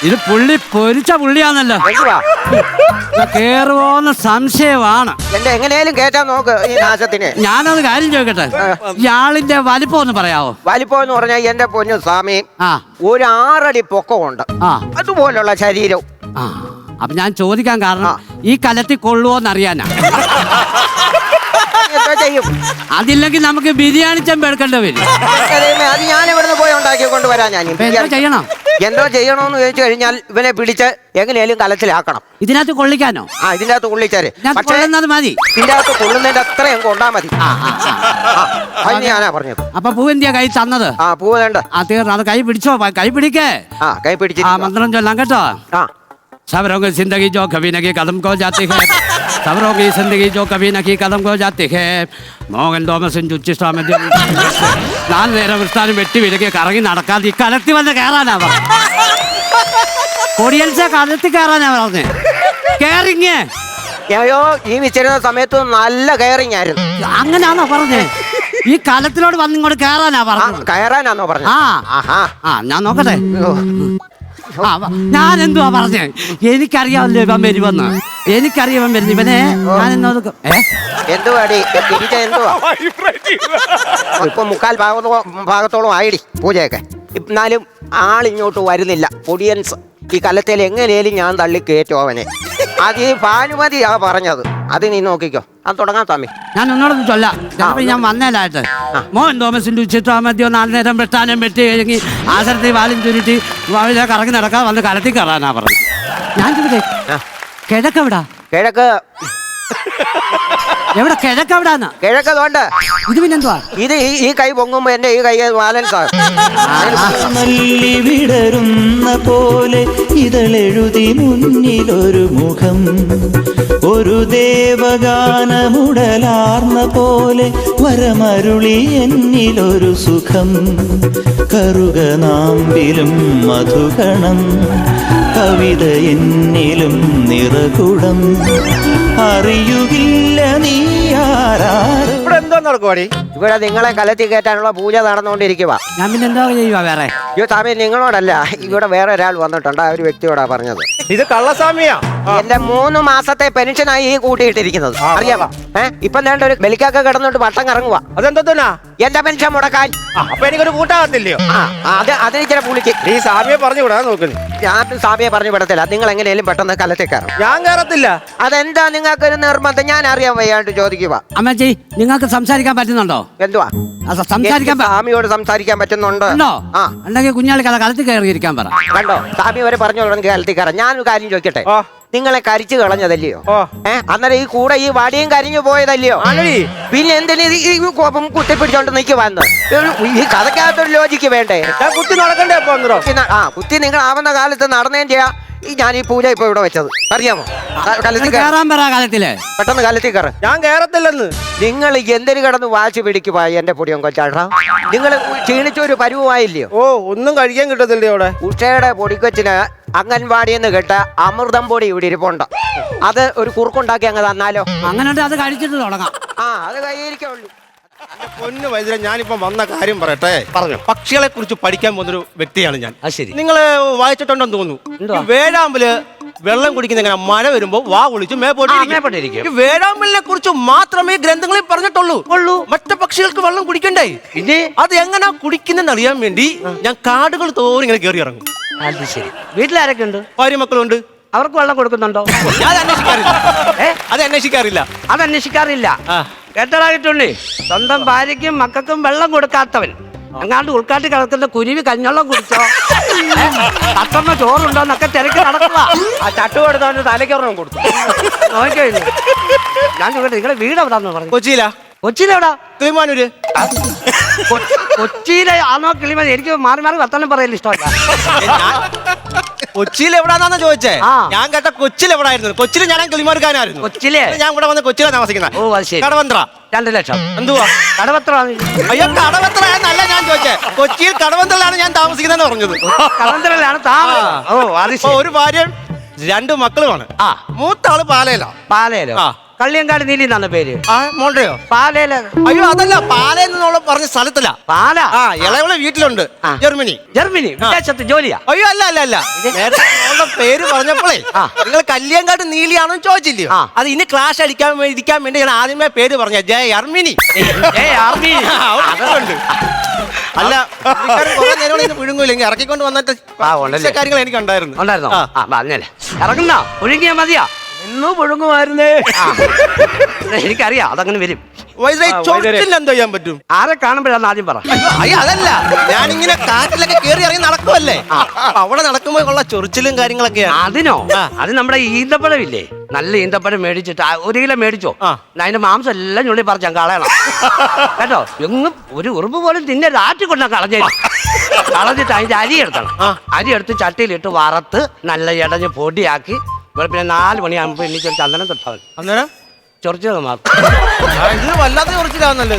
ഇത് പുള്ളി പൊരിച്ച പുള്ളിയാണല്ലോ. കേറുവോന്ന് സംശയമാണ്. എന്റെ എങ്ങനെയാലും കേറ്റാൻ നോക്ക് ഈ നാശത്തിന്. ഞാനത് കാര്യം ചോദിക്കട്ടെ, ഇയാളിന്റെ വലിപ്പം ഒന്ന് പറയാവോ? വലിപ്പം എന്ന് പറഞ്ഞാൽ എന്റെ പൊന്നു സ്വാമി ഒരു 6 അടി പൊക്കമുണ്ട്, അതുപോലുള്ള ശരീരം. അപ്പൊ ഞാൻ ചോദിക്കാൻ കാരണം ഈ കലത്തിൽ കൊള്ളുവോന്നറിയാനാ. അതില്ലെങ്കിൽ നമുക്ക് ബിരിയാണി ചെമ്പ് എടുക്കേണ്ടി വരും. അത് ഞാൻ ഇവിടുന്ന് പോയി ഉണ്ടാക്കി കൊണ്ടുവരാൻ. ഞാൻ ചെയ്യണം. എന്തോ ചെയ്യണോന്ന് ചോദിച്ചു കഴിഞ്ഞാൽ ഇവനെ പിടിച്ച് എങ്ങനെയാലും കലത്തിലാക്കണം. ഇതിനകത്ത് കൊള്ളിക്കാനോ? ഇതിന്റെ അകത്ത് കൊള്ളിച്ചാര് മതി. ഇതിന്റെ അകത്ത് കൊള്ളുന്നതിന്റെ അത്രയും കൊണ്ടാ മതി. അത് ഞാനാ പറഞ്ഞത്. അപ്പൊ പൂ എന്തിയാ കൈ തന്നത്? പൂ വേണ്ട. തീർന്നു. അത് കൈ പിടിച്ചോ, കൈ പിടിക്കേ. കൈ പിടിച്ച് മന്ത്രം ചൊല്ലാം കേട്ടോ. सबरों की जिंदगी जो कभी न की कदम को जाती है, सबरों की जिंदगी जो कभी न की कदम को जाती है. മോഹൻ തോമസും ചുച്ചിഷ്ടാമദ്യം 4 നേരം വൃത്താനും വെട്ടി വിലക്കി കറങ്ങി നടക്കാതെ ഈ കലത്തി വന്ന് കയറാനാ പറഞ്ഞത്. കൊടിയൻസെ കലത്തി കയറാനാ പറഞ്ഞേ. കയറിങ്ങേ. അയ്യോ, ഈ വെച്ചിരുന്ന സമയത്ത് നല്ല കയറിങ് ആയിരുന്നു. അങ്ങനെയാണോ പറഞ്ഞേ? ഈ കലത്തിലോട് വന്നിങ്ങോട്ട് കയറാനാ പറഞ്ഞത്. കയറാനാണോ പറഞ്ഞത്? ഞാൻ നോക്കട്ടെ. ഞാൻ എന്തുവാ പറഞ്ഞേ? എനിക്കറിയാമല്ലോ ഇവൻ വരുമെന്ന്. എനിക്കറിയാൻ വരുന്നു ഇവനെ. ഞാൻ എന്തുവാടി എന്തുവാ ഇപ്പൊ 3/4 ഭാഗത്തോളം ആയിടി പൂജയൊക്കെ. എന്നാലും ആളിങ്ങോട്ട് വരുന്നില്ല. ഒഡിയൻസ് ഈ കലത്തിൽ എങ്ങനെയാലും ഞാൻ തള്ളി കയറ്റും അവനെ. അത് ഈ ഭാനുമതിയാ പറഞ്ഞത്. അത് നീ നോക്കിക്കോ. അത് തുടങ്ങാൻ സ്വാമി. ഞാൻ ഒന്നോടൊന്ന് ചൊല്ലാം. ഞാൻ വന്നേലായിട്ട് മോഹൻ തോമസിന്റെ ഉച്ചിട്ടാമദ്യോ 4 നേരം വെട്ടാനും വെട്ടി കഴിഞ്ഞ് ആസരത്തിൽ വാലും ചുരുട്ടി വാവിലെ കറങ്ങി നടക്കാൻ വന്ന് കലത്തിൽ കയറാനാ പറഞ്ഞു. ഞാൻ ചോദിച്ചേ, കിഴക്കെവിടാ? കിഴക്ക് എവിടെ? കിഴക്കെവിടാന്ന്? കിഴക്ക് തോണ്ട്. ഇത് പിന്നെന്തുവാ? ഇത് ഈ കൈ പൊങ്ങുമ്പോ എന്റെ ഈ കൈ ബാലൻസ് മല്ലി വിടരുന്ന പോലെ ഇതളെഴുതി മുന്നിലൊരു മുഖം, ഒരു ദേവഗാനമുടലാർന്ന പോലെ വരമരുളി എന്നിലൊരു സുഖം, കറുകനാമ്പിലും മധുകണം കവിത എന്നിലും നിറകുടം, അറിയുകില്ല നീ ആരാറ്. ഇവിടെ എന്തോ നടക്കുവാടി? ഇവിടെ നിങ്ങളെ കലത്തി കയറ്റാനുള്ള പൂജ നടന്നുകൊണ്ടിരിക്കുക. ഞാൻ പിന്നെ എന്താ ചെയ്യുക വേറെ? അയ്യോ സ്വാമി, നിങ്ങളോടല്ല, ഇവിടെ വേറെ ഒരാൾ വന്നിട്ടുണ്ട്. ആ ഒരു വ്യക്തിയോടാ പറഞ്ഞത്. ഇത് കള്ളസ്വാമിയാ. എന്റെ 3 മാസത്തെ പെൻഷനായി ഈ കൂട്ടിയിട്ടിരിക്കുന്നത് അറിയാമോ? ഇപ്പൊ വേണ്ട ഒരു ബലിക്കൊക്കെ കിടന്നോണ്ട് വട്ടം കറങ്ങുക. അതെന്തോന്നാ? എന്റെ പെൻഷൻ മുടക്കാൻ. അപ്പൊ എനിക്കൊരു കൂട്ടാകത്തില്ലയോ? അത് ഇച്ചിരി പുളിക്ക്. ഈ സ്വാമിയെ പറഞ്ഞു വിടാൻ നോക്കുന്നു. ഞാൻ സ്വാമിയെ പറഞ്ഞു വിടത്തില്ല. നിങ്ങൾ എങ്ങനെയും പെട്ടെന്ന് കലത്തിൽ കയറും. ഞാൻ കയറത്തില്ല. അതെന്താ നിങ്ങൾക്കൊരു നിർബന്ധം? ഞാൻ അറിയാൻ വയ്യാണ്ട് ചോദിക്കുക. അമ്മച്ചി, നിങ്ങൾക്ക് സംസാരിക്കാൻ പറ്റുന്നുണ്ടോ? എന്തുവാ സംസാരിക്കാൻ? സ്വാമിയോട് സംസാരിക്കാൻ പറ്റുന്നുണ്ടോ? ഉണ്ടെങ്കിൽ കുഞ്ഞാളി കലത്തിൽ കയറിയിരിക്കാൻ പറ. കണ്ടോ, സ്വാമി വരെ പറഞ്ഞു കലത്തിൽ കയറാം. ഞാനൊരു കാര്യം ചോദിക്കട്ടെ, നിങ്ങളെ കരിച്ചു കളഞ്ഞതല്ലയോ? അന്നേരം ഈ കൂടെ ഈ വടിയും കരിഞ്ഞു പോയതല്ലയോ? പിന്നെ എന്തിനു ഈ കോപം കുത്തിപ്പിടിച്ചോണ്ട് നിൽക്കുവാന്ന്? ഈ കഥക്കകത്തൊരു ലോജിക്ക് വേണ്ടേ? കുത്തി നടക്കണ്ടേ? കുത്തി നിങ്ങൾ ആവുന്ന കാലത്ത് നടന്നേം ചെയ്യാ. ഞാൻ ഈ പൂജ ഇപ്പൊ ഇവിടെ വെച്ചത് അറിയാമോ? പെട്ടെന്ന് കലത്തിൽ കയറ. ഞാൻ കയറത്തില്ലെന്ന്. നിങ്ങൾ എന്തിനു കിടന്ന് വാശി പിടിക്കുവാ എന്റെ പൊടിയും കൊച്ചാട്ടാ? നിങ്ങൾ ക്ഷീണിച്ചൊരു പരുവായില്ലയോ? ഒന്നും കഴിക്കാൻ കിട്ടത്തില്ലേ അവിടെ? ഉഷയുടെ പൊടിക്കൊച്ചിന് അംഗൻവാടിന്ന് കേട്ട അമൃതം പൊടി ഇവിടെ ഇരിപ്പുണ്ട്. അത് ഒരു കുറുക്കുണ്ടാക്കി അങ്ങ് തന്നാലോ? അങ്ങനെ അത് കഴിച്ചിട്ട് തുടങ്ങാം. അത് കൈയിരിക്കുള്ളൂ. പൊന്നു വൈദ്യരെ, ഞാനിപ്പോ വന്ന കാര്യം പറയട്ടെ. പറഞ്ഞു, പക്ഷികളെ കുറിച്ച് പഠിക്കാൻ പോകുന്നൊരു വ്യക്തിയാണ് ഞാൻ. ശരി. നിങ്ങള് വായിച്ചിട്ടുണ്ടെന്ന് തോന്നുന്നു. വേഴാമ്പല് വെള്ളം കുടിക്കുന്ന എങ്ങനെ മഴ വരുമ്പോ വാ കുളിച്ച് മേപ്പോട്ടിരിക്കും. വേഴാമ്പലിനെ കുറിച്ച് മാത്രമേ ഗ്രന്ഥങ്ങളിൽ പറഞ്ഞിട്ടുള്ളൂ. മറ്റു പക്ഷികൾക്ക് വെള്ളം കുടിക്കണ്ടേ? പിന്നെ അത് എങ്ങനെയാ കുടിക്കുന്നെന്ന് അറിയാൻ വേണ്ടി ഞാൻ കാടുകൾ തോറും ഇങ്ങനെ കയറി ഇറങ്ങും. അത് ശരി. വീട്ടിലാരൊക്കെ ഉണ്ട്? ഭാര്യ മക്കളുണ്ട്. അവർക്ക് വെള്ളം കൊടുക്കുന്നുണ്ടോ? ഞാൻ അന്വേഷിക്കാറില്ല. അതന്വേഷിക്കാറില്ല. കേട്ടടായിട്ടുണ്ടേ, സ്വന്തം ഭാര്യയ്ക്കും മക്കൾക്കും വെള്ളം കൊടുക്കാത്തവൻ അങ്ങാണ്ട് ഉൾക്കാട്ടി കിടക്കുന്ന കുരുവി കഞ്ഞെള്ളം കുടിച്ചോ, തത്തമ്മ ചോറുണ്ടോന്നൊക്കെ തിരക്ക് നടക്കുക. ആ ചട്ടു കൊടുത്തോണ്ട് തലയ്ക്കൊരെണ്ണം കൊടുത്തു. നോക്കിക്കഴിഞ്ഞു. ഞാൻ ചോദിക്കട്ടെ, നിങ്ങളുടെ വീട് എവിടാന്ന് പറഞ്ഞു? കൊച്ചിയിലെവിടാ? കിളിമാനൂര്. കൊച്ചിയിലെ ആണോ കിളിമാനൂർ? എനിക്ക് മാറി മാറി വർത്തമാനം പറയല് ഇഷ്ടമല്ല. കൊച്ചിയിൽ എവിടാന്നാ ചോദിച്ചേ? ഞാൻ കേട്ട കൊച്ചിയിൽ എവിടായിരുന്നു? കൊച്ചിയിൽ ഞാൻ കിളിമാർക്കാനായിരുന്നു. കൊച്ചിയിലെ ഞാൻ ഇവിടെ വന്ന് കൊച്ചിയിലാണ് താമസിക്കുന്നത്. ഓ അത് ശരി. കടവന്ത്ര 2 ലക്ഷം. എന്തുവാ കടവത്ര? അയ്യോ, കടവത്ര എന്നല്ല ഞാൻ ചോദിച്ചേ. കൊച്ചിയിൽ കടവന്ത്രയിലാണ് ഞാൻ താമസിക്കുന്നതെന്ന് പറഞ്ഞത്. കടവന്ത്രയിലാണ് താമസം. ഓ അത് ശരി. ഒരു ഭാര്യയും 2 മക്കളുമാണ്. മൂത്ത ആള് പാലയിലോ. കള്ളിയങ്കാട് നീലി എന്നാണ് പേര്. ആ മോളുടെയോ? പാലയില്. അയ്യോ അതല്ല, പാലെന്നുള്ള പറഞ്ഞ സ്ഥലത്തില്ല. പാല. ആ ഇളയവളെ വീട്ടിലുണ്ട്, ജർമ്മനി. ജർമ്മനി വിദേശത്ത് ജോലിയാ. അയ്യോ അല്ല അല്ല അല്ല, നേരത്തെ മോളുടെ പേര് പറഞ്ഞപ്പോഴേ നിങ്ങൾ കല്യാങ്കാട്ട് നീലിയാണെന്ന് ചോദിച്ചില്ലയോ? അത് ഇനി ക്ലാഷ് ഇരിക്കാൻ വേണ്ടി ഞാൻ ആദ്യമേ പേര് പറഞ്ഞ ജർമ്മനി. അല്ല വിഴുങ്ങൂല്ലെങ്കിൽ ഇറക്കിക്കൊണ്ട് വന്നിട്ട് കാര്യങ്ങൾ എനിക്ക് ഉണ്ടായിരുന്നു. ഇറങ്ങുന്ന ഒഴുങ്ങിയാ മതിയാ. ഇന്ന് പുഴുങ്ങുമായിരുന്നേ. എനിക്കറിയാം അതങ്ങനെ വരും. എന്തോ ചെയ്യാൻ പറ്റും? ആരെ കാണുമ്പോഴാണ് ആദ്യം പറ. അയ്യോ അതല്ല, ഞാനിങ്ങനെ കാറ്റിലൊക്കെ കയറി ഇറങ്ങി നടക്കുമല്ലേ, അവിടെ നടക്കുമ്പോ ഉള്ള ചൊറിച്ചിലും കാര്യങ്ങളൊക്കെയാണ്. അതിനോ? അത് നമ്മുടെ ഈന്തപ്പഴം ഇല്ലേ, നല്ല ഈന്തപ്പഴം മേടിച്ചിട്ട് 1 കിലോ മേടിച്ചോ, അതിന്റെ മാംസം എല്ലാം ഞുള്ളി പറിച്ചാൽ കളയണം കേട്ടോ. എങ്ങും ഒരു ഉറുമ്പ് പോലും തിന്നെ രാത്രി കൊണ്ടാ കളഞ്ഞിട്ട് അതിന്റെ അരി എടുക്കണം. അരി എടുത്ത് ചട്ടിയിലിട്ട് വറുത്ത് നല്ല ഇടഞ്ഞ് പൊടിയാക്കി പിന്നെ 4 മണിയാകുമ്പോ എനിക്ക് ചന്ദനം തൊട്ടാൽ മതി. അന്നേരം ചൊറിച്ചത് മാത്രം. ഇത് വല്ലാത്ത ചൊറിച്ചിലാന്നല്ലോ.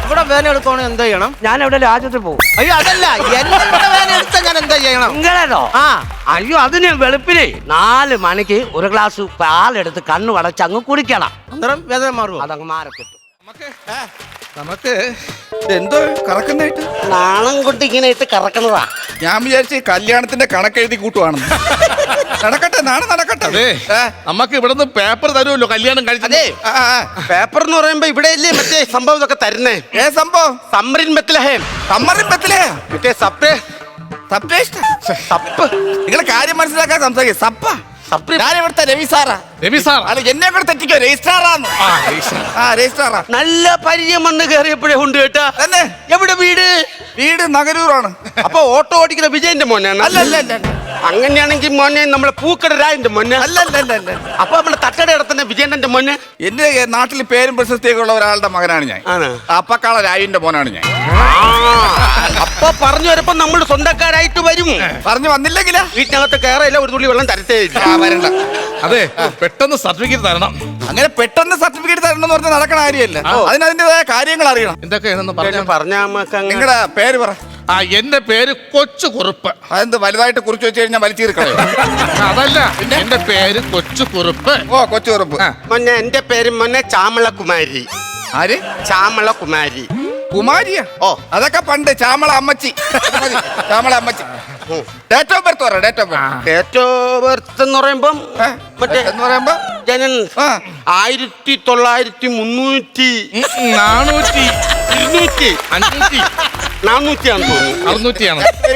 ഇവിടെ വേന എടുക്കണോ എന്താ ചെയ്യണം? ഞാൻ എവിടെ രാജ്യത്തിൽ പോകും. അയ്യോ അതല്ല, എന്റെ വേന എടുത്താ ഞാൻ എന്താ ചെയ്യണം? നിങ്ങളേതോ? അയ്യോ അതിന് വെളുപ്പിനെ 4 മണിക്ക് 1 ഗ്ലാസ് പാലെടുത്ത് കണ്ണു അടച്ച് അങ്ങ് കുടിക്കണം. അന്നേരം വേദന മാറുമോ? അതങ്ങ് മാറക്കിട്ടും. നമുക്ക് എന്തോ കറക്കുന്നായിട്ട് നാണം കൊണ്ട് ഇങ്ങനെ ഇട്ട് കറക്കുന്നതാ. ഞാൻ വിചാരിച്ച് കല്യാണത്തിന്റെ കണക്കെഴുതി കൂട്ടുവാണെന്ന്. നടക്കട്ടെ, നാളെ നടക്കട്ടെ. നമുക്ക് ഇവിടുന്ന് പേപ്പർ തരുമല്ലോ കല്യാണം കഴിച്ചതേ. പേപ്പർ എന്ന് പറയുമ്പോ ഇവിടെ അല്ലേ മറ്റേ സംഭവം ഇതൊക്കെ തരുന്നേ? സംഭവം സമ്മറിൻ ബത്ലഹേം. സമ്മറിൻ ബത്ലഹേം മറ്റേ സപ്പ് നിങ്ങളെ കാര്യം മനസ്സിലാക്കാൻ സംസാരിക്കും. സപ്പ ഞാൻ ഇവിടുത്തെ രവി സാറാ. അല്ല എന്നെ കൂടെ തെറ്റിക്കോ, രജിസ്ട്രാറാന്ന്. രജിസ്ട്രാറാ. നല്ല പരിചയം വന്ന് കയറിയപ്പോഴേ ഉണ്ട് കേട്ടാ. തന്നെ എവിടെ വീട്? വീട് നഗരൂറാണ്. അപ്പൊ ഓട്ടോ ഓടിക്കുന്ന വിജയന്റെ മോനാണ്? അല്ല. അങ്ങനെയാണെങ്കിൽ മോനെ നമ്മളെ പൂക്കട രായന്റെ മോനെ? അല്ല. അപ്പൊ നമ്മളെ തട്ടട ഇടത്തന്നെ വിജയന്റെ മോനെ? എന്റെ നാട്ടിൽ പേരും പ്രശസ്തിയൊക്കെ ഉള്ള ഒരാളുടെ മകനാണ് ഞാൻ. അപ്പക്കാള രായുവിന്റെ മോനാണ് ഞാൻ. അപ്പൊ പറഞ്ഞു വരുമ്പോ നമ്മൾ സ്വന്തക്കാരായിട്ട് വരും. പറഞ്ഞു വന്നില്ലെങ്കിലാ വീട്ടിനകത്ത് കയറില്ല, ഒരു തുള്ളി വെള്ളം തരത്തേ വരണ്ട. അതെ, പെട്ടെന്ന് സർട്ടിഫിക്കറ്റ് തരണം. അങ്ങനെ പെട്ടെന്ന് സർട്ടിഫിക്കറ്റ് തരണം എന്ന് പറഞ്ഞാൽ നടക്കണ കാര്യമല്ല. അതിനതിൻ്റെതായ കാര്യങ്ങൾ അറിയണം. എന്തൊക്കെയാണെന്ന് പറഞ്ഞാൽ നിങ്ങളുടെ പേര് പറ. എന്റെ പേര് കൊച്ചു കുറുപ്പ്. അതെന്ത് വലുതായിട്ട് കുറിച്ച് വെച്ച് കഴിഞ്ഞാൽ വലിച്ചീർക്കളയോ? അതല്ല, എന്റെ പേര് കൊച്ചു കുറുപ്പ്. ഓ കൊച്ചു കുറുപ്പ്. മോനെ എന്റെ പേര് മോനെ ചാമളകുമാരി. ആര്? ചാമളകുമാരി. കുമാരിയാ? ഓ അതൊക്കെ പണ്ട് ചാമള അമ്മച്ചി. ചാമള അമ്മച്ചി. ഡേറ്റ് ഓഫ് ബർത്ത് പറ. ഡേറ്റ് ഓഫ് ബർത്ത് എന്ന് പറയുമ്പം മറ്റേ എന്ന് പറയുമ്പോ ജനൻ 1900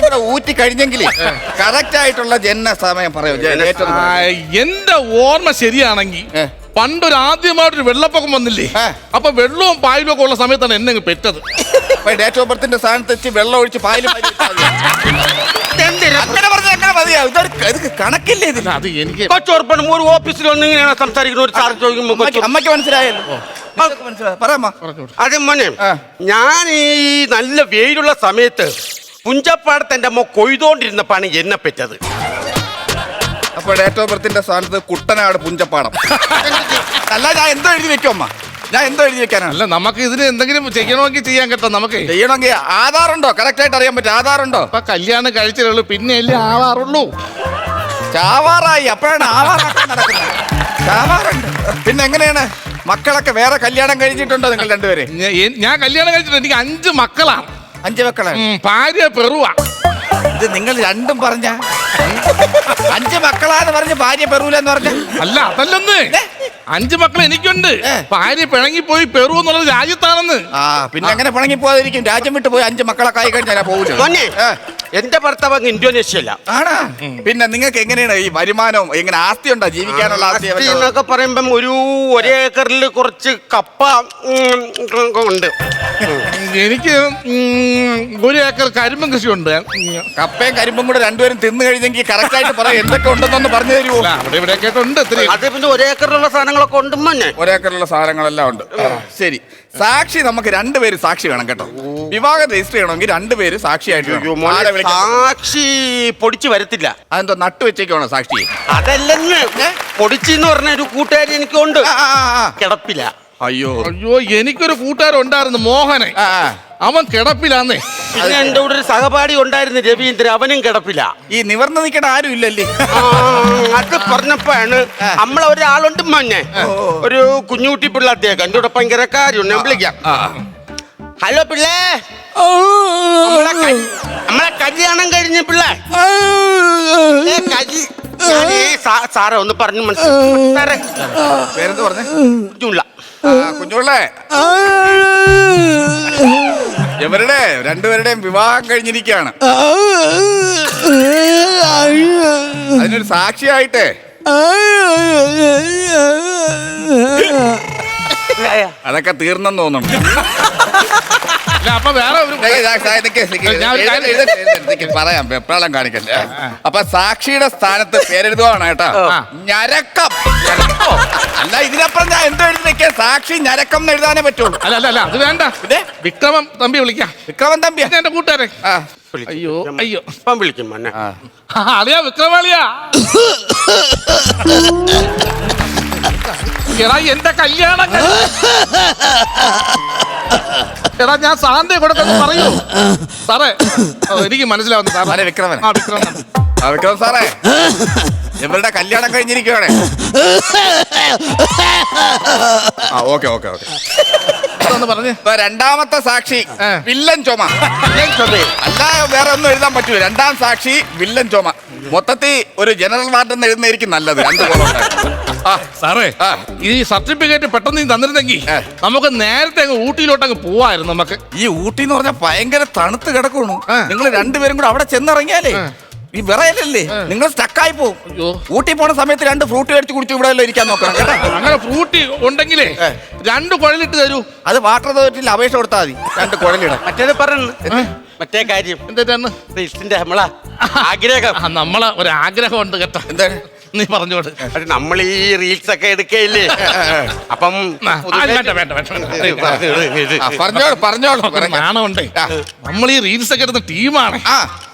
കൂടെ ഊറ്റി കഴിഞ്ഞെങ്കിൽ കറക്റ്റ് ആയിട്ടുള്ള ജനന സമയം പറയൂ. എന്റെ ഓർമ്മ ശരിയാണെങ്കിൽ പണ്ടൊരു ആദ്യമായിട്ടൊരു വെള്ളപ്പൊക്കം വന്നില്ലേ, അപ്പൊ വെള്ളവും പായലും ഒക്കെ ഉള്ള സമയത്താണ് എന്നെ പെറ്റത്. ഡേറ്റ് ഓഫ് ബർത്തിന്റെ സ്ഥാനത്ത് വെച്ച് വെള്ളം ഒഴിച്ച് പായലും അങ്ങനെ പറഞ്ഞ എങ്ങനെ മതിയാവും? ഇതൊരു കണക്കില്ലേ ഇതിന്? അത് എനിക്ക് കൊച്ചോർപ്പണം ഒരു ഓഫീസിൽ വന്ന് ഇങ്ങനെയാണ് സംസാരിക്കുന്ന ഒരു സാർ ചോദിക്കുമ്പോ അമ്മയ്ക്ക് മനസ്സിലായല്ലോ. പറയാ. അതെ മോനെ, ഞാൻ ഈ നല്ല വെയിലുള്ള സമയത്ത് പുഞ്ചപ്പാടത്ത് എന്റെ അമ്മ കൊയ്തോണ്ടിരുന്നപ്പാണ് എന്നെ പെറ്റത്. അപ്പൊ ഡേറ്റ് ഓഫ് ബർത്തിന്റെ സ്ഥാനത്ത് കുട്ടനാട് പുഞ്ചപ്പാടം. അല്ല ഞാൻ എന്തോ എഴുതി വെക്കും അമ്മ? ഞാൻ എന്തോ എഴുതി വെക്കാനാണ്? അല്ല, നമുക്ക് ഇതിന് എന്തെങ്കിലും ചെയ്യണമെങ്കിൽ ചെയ്യാൻ കേട്ടോ. നമുക്ക് ചെയ്യണമെങ്കിൽ ആധാറുണ്ടോ? കറക്റ്റ് ആയിട്ട് അറിയാൻ പറ്റും. ആധാറുണ്ടോ? അപ്പൊ കല്യാണം കഴിച്ചിട്ടുള്ളൂ, പിന്നെ അല്ലേ ആവാറുള്ളൂ. ചാവാറായി, അപ്പോഴാണ് ആവാറാക്കാൻ നടക്കുന്നത്. ചാവാറുണ്ട്. പിന്നെ എങ്ങനെയാണ്? മക്കളൊക്കെ വേറെ കല്യാണം കഴിച്ചിട്ടുണ്ടോ നിങ്ങൾ രണ്ടുപേരെ? ഞാൻ കല്യാണം കഴിച്ചിട്ടുണ്ട്. എനിക്ക് 5 മക്കളാണ്. 5 മക്കളാണ്. ഭാര്യ പെറുവാ. ഇത് നിങ്ങൾ രണ്ടും പറഞ്ഞ 5 മക്കളാന്ന് പറഞ്ഞ് ഭാര്യ പെറൂലെന്ന് പറഞ്ഞ? അല്ല അതല്ലെന്ന്, 5 മക്കൾ എനിക്കുണ്ട്. ഭാര്യ പിണങ്ങിപ്പോയി പെറു എന്നുള്ളത് രാജ്യത്താണെന്ന്. പിന്നെ അങ്ങനെ പിണങ്ങി പോകാതിരിക്കും. രാജ്യം വിട്ട് പോയി 5 മക്കളൊക്കെ ആയി കഴിഞ്ഞാൽ പോകില്ല. എന്റെ ഭർത്താവ് അങ്ങ് ഇന്തോനേഷ്യല്ല. ആണാ? പിന്നെ നിങ്ങൾക്ക് എങ്ങനെയാണ് ഈ വരുമാനം? എങ്ങനെ ആസ്തി ഉണ്ടോ? ജീവിക്കാനുള്ള ആസ്തി എന്നൊക്കെ പറയുമ്പം ഒരു ഏക്കറിൽ കുറച്ച് കപ്പ ഉണ്ട്. എനിക്ക് 1 ഏക്കർ കരിമ്പും കൃഷിയുണ്ട്. കപ്പയും കരിമ്പും കൂടെ രണ്ടുപേരും തിന്നു കഴിഞ്ഞെങ്കിൽ കറക്റ്റ് ആയിട്ട് പറയാം എന്തൊക്കെ ഉണ്ടെന്നൊന്ന് പറഞ്ഞു തരുമോ? അവിടെ ഇവിടെ ഉണ്ട്. അത് പിന്നെ 1 ഏക്കറിലുള്ള സാധനങ്ങളൊക്കെ ഉണ്ട് മോനെ. 1 ഏക്കറിലുള്ള സാധനങ്ങളെല്ലാം ഉണ്ട്. ശരി, സാക്ഷി നമുക്ക് 2 പേര് സാക്ഷി വേണം കേട്ടോ. വിവാഹം രജിസ്റ്റർ ചെയ്യണമെങ്കിൽ 2 പേര് സാക്ഷിയായിട്ട്. സാക്ഷി പൊടിച്ചു വരത്തില്ല. അതെന്തോ നട്ടു വെച്ചേക്കാണോ സാക്ഷി? അതല്ലെന്ന്, പൊടിച്ചെന്ന് പറഞ്ഞ ഒരു കൂട്ടുകാരി എനിക്കുണ്ട്, കിടപ്പില്ല. അയ്യോ എനിക്കൊരു കൂട്ടുകാരുണ്ടായിരുന്നു, മോഹനെ. അവൻ കിടപ്പിലാന്നേ. പിന്നെ എന്റെ കൂടെ ഒരു സഹപാഠി ഉണ്ടായിരുന്നു രവീന്ദ്രൻ, അവനും കിടപ്പില്ല. ഈ നിവർന്ന് നിൽക്കേണ്ട ആരും ഇല്ലല്ലേ? അത് പറഞ്ഞപ്പോഴാണ് നമ്മളെ ഒരാളുണ്ട് മഞ്ഞെ, ഒരു കുഞ്ഞുകുട്ടി പിള്ള, അദ്ദേഹം എന്റെ കൂടെ ഭയങ്കര കാര്യം, ഞാൻ വിളിക്കാം. ഹലോ പിള്ളേ, നമ്മളെ കല്യാണം കഴിഞ്ഞ പിള്ളേ. സാറേ ഒന്ന് പറഞ്ഞു മനസ്സിലാറേ. പേരെന്ത് പറഞ്ഞേ? കുഞ്ഞുള്ള. കുഞ്ഞുള്ളേ, ഇവരുടെ രണ്ടുപേരുടെയും വിവാഹം കഴിഞ്ഞിരിക്കുകയാണ്. അതിനൊരു സാക്ഷിയായിട്ടേ അതൊക്കെ തീർന്നെന്ന് തോന്നുന്നു. അപ്പൊ വേറെ ഒരു പറയാം, വെപ്രാളം കാണിക്കല്ലേ. അപ്പൊ സാക്ഷിയുടെ സ്ഥാനത്ത് പേരെഴുതുവാണ് കേട്ടോ. ഞരക്കം. അല്ല, ഇതിനപ്പുറം ഞാൻ എന്തോ എഴുതി വെക്കാൻ? സാക്ഷി ഞരക്കം എന്ന് എഴുതാനേ പറ്റുള്ളൂ. അല്ല അത് വേണ്ട. വിക്രമൻ തമ്പി വിളിക്കാം. വിക്രമൻ തമ്പി എന്റെ കൂട്ടുകാരെ. അയ്യോ ഇപ്പം വിളിക്കും മന്നെ. അളിയാ വിക്രമളിയാ. എടാ എന്റെ കല്യാണം എടാ ഞാൻ സാന്ത്യ കൊടുക്കുന്നു പറയൂ സാറേ. എനിക്ക് മനസ്സിലാവുന്നു സാറേ. വിക്രമൻ. വിക്രമൻ. വിക്രമൻ സാറേ, ഇവരുടെ കല്യാണം കഴിഞ്ഞിരിക്കുകയാണ്. ഓക്കെ പറഞ്ഞേ. രണ്ടാമത്തെ സാക്ഷി വില്ലൻ ചുമ. അല്ല, വേറെ ഒന്നും എഴുതാൻ പറ്റൂല. രണ്ടാം സാക്ഷി വില്ലൻ ചുമ. മൊത്തത്തിൽ ഒരു ജനറൽ വാർഡെന്ന് എഴുതുന്നതായിരിക്കും നല്ലത്. സാറേ, ഈ സർട്ടിഫിക്കറ്റ് പെട്ടെന്ന് തന്നിരുന്നെങ്കിൽ നമുക്ക് നേരത്തെ അങ്ങ് ഊട്ടിയിലോട്ട് അങ്ങ് പോവായിരുന്നു. നമുക്ക് ഈ ഊട്ടി എന്ന് പറഞ്ഞാൽ ഭയങ്കര തണുത്ത് കിടക്കുന്നു. നിങ്ങൾ രണ്ടുപേരും കൂടെ അവിടെ ചെന്നിറങ്ങിയാലേ ഈ വിറയലല്ലേ, നിങ്ങൾ സ്റ്റക്കായി പോകും. ഊട്ടി പോണ സമയത്ത് 2 ഫ്രൂട്ട് മേടിച്ച് കുടിച്ച് ഇവിടെ ഇരിക്കാൻ നോക്കണം കേട്ടോ. അങ്ങനെ ഫ്രൂട്ടി ഉണ്ടെങ്കിലേ 2 കുഴലിട്ട് തരൂ. അത് വാട്ടർ അതോറിറ്റിയിൽ അപേക്ഷ കൊടുത്താൽ മതി. 2 കുഴലിടാം. മറ്റേത് പറഞ്ഞു മറ്റേ കാര്യം എന്താണ്? നമ്മളെ ആഗ്രഹം. നമ്മളെ ഒരു ആഗ്രഹം ഉണ്ട് കേട്ടോ. എന്താണ്? നീ പറഞ്ഞോട്. നമ്മൾ ഈ റീൽസ് ഒക്കെ എടുക്കയില്ലേ, അപ്പം ഞാനുണ്ടേ. നമ്മൾ ഈ റീൽസ് ഒക്കെ എടുത്ത ടീമാണ്.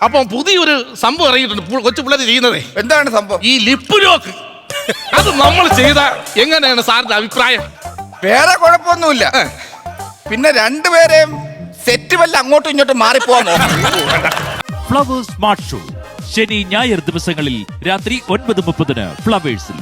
അപ്പം പുതിയൊരു സംഭവം ഇറങ്ങിയിട്ടുണ്ട്, കൊച്ചു പിള്ളേർ ചെയ്യുന്നത്. എന്താണ് സംഭവം? ഈ ലിപ്പ് ലോക്ക്. അത് നമ്മൾ ചെയ്ത എങ്ങനെയാണ് സാറിന്റെ അഭിപ്രായം? വേറെ കുഴപ്പമൊന്നുമില്ല. പിന്നെ രണ്ടുപേരെയും സെറ്റ് വല്ല അങ്ങോട്ടും ഇങ്ങോട്ടും മാറിപ്പോവാൻ നോക്കാം. ഫ്ലവേഴ്സ് സ്മാർട്ട് ഷോ ശനി ഞായർ ദിവസങ്ങളിൽ രാത്രി 9:30 ഫ്ലവേഴ്സിൽ.